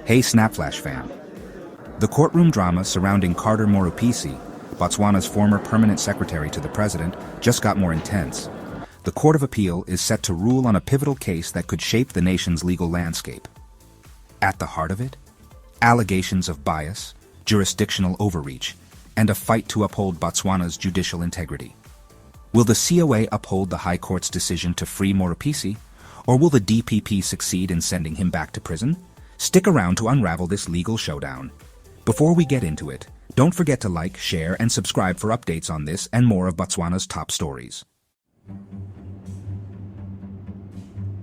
Hey Snapflash fam. The courtroom drama surrounding Carter Morupisi, Botswana's former permanent secretary to the president, just got more intense. The Court of Appeal is set to rule on a pivotal case that could shape the nation's legal landscape. At the heart of it, allegations of bias, jurisdictional overreach, and a fight to uphold Botswana's judicial integrity. Will the COA uphold the High Court's decision to free Morupisi, or will the DPP succeed in sending him back to prison? Stick around to unravel this legal showdown. Before we get into it, don't forget to like, share, and subscribe for updates on this and more of Botswana's top stories.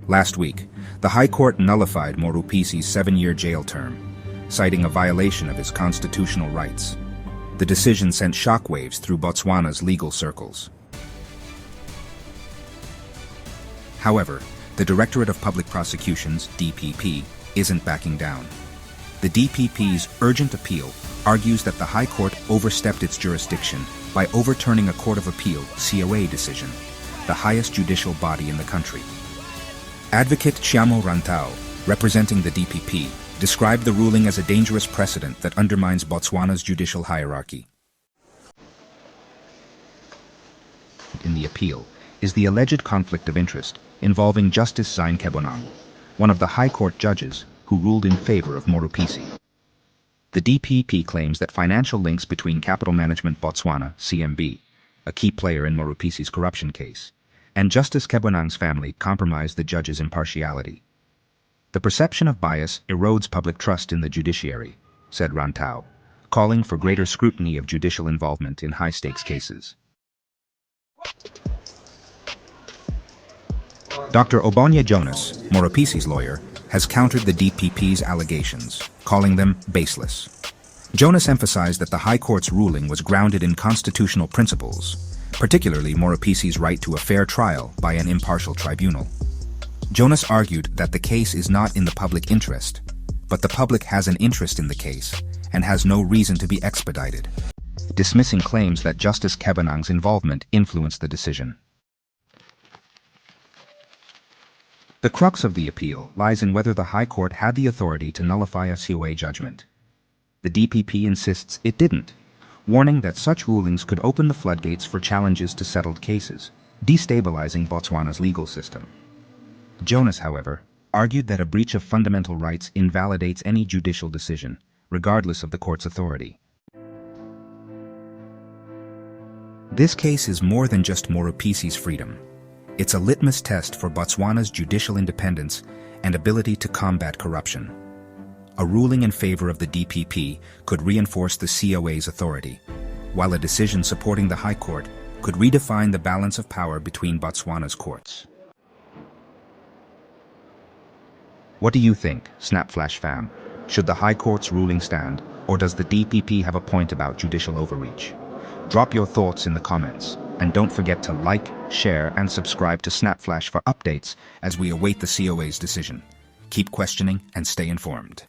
Last week, the High Court nullified Morupisi's 7-year jail term, citing a violation of his constitutional rights. The decision sent shockwaves through Botswana's legal circles. However, the Directorate of Public Prosecutions, DPP, isn't backing down. The DPP's urgent appeal argues that the High Court overstepped its jurisdiction by overturning a Court of Appeal (COA) decision, the highest judicial body in the country. Advocate Chiamo Rantau, representing the DPP, described the ruling as a dangerous precedent that undermines Botswana's judicial hierarchy. In the appeal is the alleged conflict of interest involving Justice Zain Kebonang, one of the High Court judges who ruled in favor of Morupisi. The DPP claims that financial links between Capital Management Botswana, CMB, a key player in Morupisi's corruption case, and Justice Kebonang's family compromised the judge's impartiality. The perception of bias erodes public trust in the judiciary, said Rantau, calling for greater scrutiny of judicial involvement in high-stakes cases. Dr. Obonya Jonas, Morupisi's lawyer, has countered the DPP's allegations, calling them baseless. Jonas emphasized that the High Court's ruling was grounded in constitutional principles, particularly Morupisi's right to a fair trial by an impartial tribunal. Jonas argued that the case is not in the public interest, but the public has an interest in the case and has no reason to be expedited, dismissing claims that Justice Kebonang's involvement influenced the decision. The crux of the appeal lies in whether the High Court had the authority to nullify a COA judgment. The DPP insists it didn't, warning that such rulings could open the floodgates for challenges to settled cases, destabilizing Botswana's legal system. Jonas, however, argued that a breach of fundamental rights invalidates any judicial decision, regardless of the court's authority. This case is more than just Morupisi's freedom. It's a litmus test for Botswana's judicial independence and ability to combat corruption. A ruling in favor of the DPP could reinforce the COA's authority, while a decision supporting the High Court could redefine the balance of power between Botswana's courts. What do you think, Snapflash fam? Should the High Court's ruling stand, or does the DPP have a point about judicial overreach? Drop your thoughts in the comments, and don't forget to like, share, and subscribe to Snapflash for updates as we await the COA's decision. Keep questioning and stay informed.